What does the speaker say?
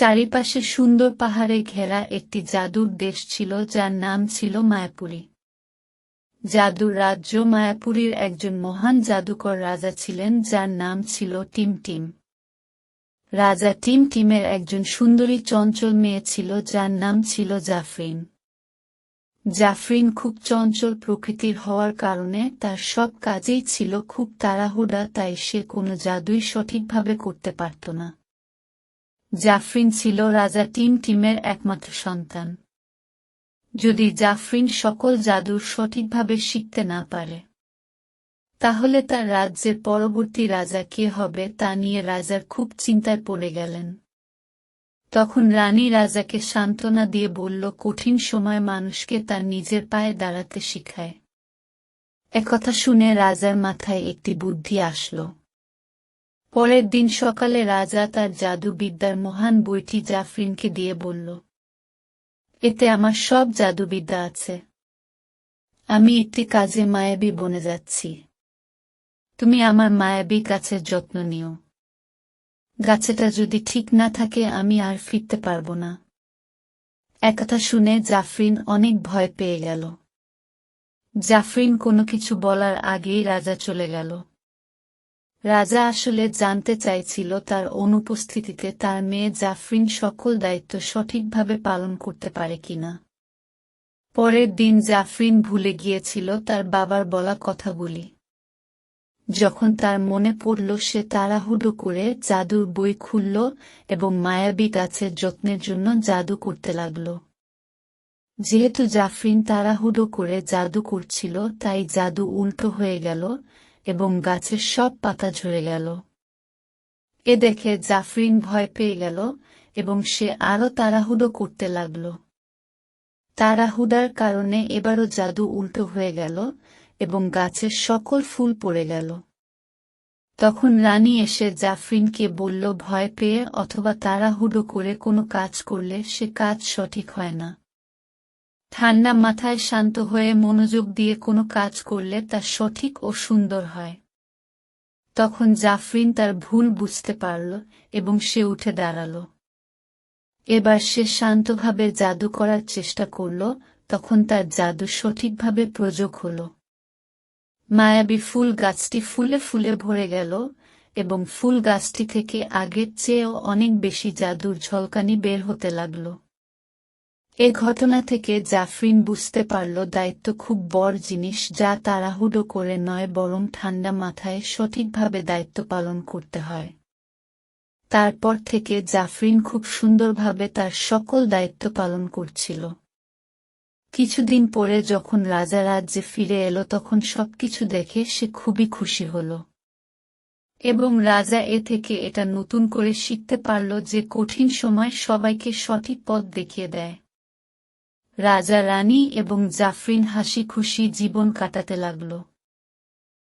চারিপাশে সুন্দর পাহাড়ে ঘেরা একটি জাদুর দেশ ছিল যার নাম ছিল মায়াপুরী। জাদুর রাজ্য মায়াপুরীর একজন মহান জাদুকর রাজা ছিলেন যার নাম ছিল টিমটিম। রাজা টিমটিমের একজন সুন্দরী চঞ্চল মেয়ে ছিল যার নাম ছিল জাফরিন। জাফরিন খুব চঞ্চল প্রকৃতির হওয়ার কারণে তার সব কাজেই ছিল খুব তাড়াহুড়া, তাই সে কোনো জাদুই সঠিকভাবে করতে পারত না। জাফরিন ছিল রাজা টিমটিমের একমাত্র সন্তান। যদি জাফরিন সকল জাদুর সঠিকভাবে শিখতে না পারে, তাহলে তার রাজ্যের পরবর্তী রাজা কে হবে তা নিয়ে রাজার খুব চিন্তায় পড়ে গেলেন। তখন রানী রাজাকে সান্ত্বনা দিয়ে বলল, কঠিন সময় মানুষকে তার নিজের পায়ে দাঁড়াতে শিখায়। একথা শুনে রাজার মাথায় একটি বুদ্ধি আসলো। পরের দিন সকালে রাজা তার জাদুবিদ্যার মহান বইটি জাফরিনকে দিয়ে বলল, এতে আমার সব জাদুবিদ্যা আছে। আমি একটি কাজে মায়াবী বনে যাচ্ছি। তুমি আমার মায়াবী গাছের যত্ন নিও। গাছেটা যদি ঠিক না থাকে আমি আর ফিরতে পারবো না। একথা শুনে জাফরিন অনেক ভয় পেয়ে গেল। জাফরিন কোনো কিছু বলার আগেই রাজা চলে গেল। রাজা আসলে জানতে চাইছিল তার অনুপস্থিতিতে তার মেয়ে জাফরিন সকল দায়িত্ব সঠিকভাবে পালন করতে পারে কিনা। পরের দিন জাফরিন ভুলে গিয়েছিল তার বাবার বলা কথাগুলি। যখন তার মনে পড়ল, সে তাড়াহুড়ো করে জাদুর বই খুলল এবং মায়াবী গাছের যত্নের জন্য জাদু করতে লাগল। যেহেতু জাফরিন তাড়াহুড়ো করে জাদু করছিল, তাই জাদু উল্টো হয়ে গেল এবং গাছের সব পাতা ঝরে গেল। এ দেখে জাফরিন ভয় পেয়ে গেল এবং সে আরো তাড়াহুড়ো করতে লাগল। তাড়াহুড়ার কারণে এবারও জাদু উল্টো হয়ে গেল এবং গাছের সকল ফুল পড়ে গেল। তখন রানী এসে জাফরিনকে বলল, ভয় পেয়ে অথবা তাড়াহুড়ো করে কোনো কাজ করলে সে কাজ সঠিক হয় না। ঠান্ডা মাথায় শান্ত হয়ে মনোযোগ দিয়ে কোনো কাজ করলে তা সঠিক ও সুন্দর হয়। তখন জাফরিন তার ভুল বুঝতে পারল এবং সে উঠে দাঁড়াল। এবার সে শান্তভাবে জাদু করার চেষ্টা করল। তখন তার জাদু সঠিকভাবে প্রয়োগ হল। মায়াবী ফুল গাছটি ফুলে ফুলে ভরে গেল এবং ফুল গাছটি থেকে আগের চেয়েও অনেক বেশি জাদুর ঝলকানি বের হতে লাগল। এ ঘটনা থেকে জাফরিন বুঝতে পারল দায়িত্ব খুব বড় জিনিস, যা তাড়াহুড়ো করে নয় বরং ঠান্ডা মাথায় সঠিকভাবে দায়িত্ব পালন করতে হয়। তারপর থেকে জাফরিন খুব সুন্দরভাবে তার সকল দায়িত্ব পালন করছিল। কিছুদিন পরে যখন রাজা রাজ্যে ফিরে এলো, তখন সবকিছু দেখে সে খুবই খুশি হল এবং রাজা এ থেকে এটা নতুন করে শিখতে পারল যে কঠিন সময় সবাইকে সঠিক পথ দেখিয়ে দেয়। রাজা, রানী এবং জাফরিন হাসি খুশি জীবন কাটাতে লাগলো।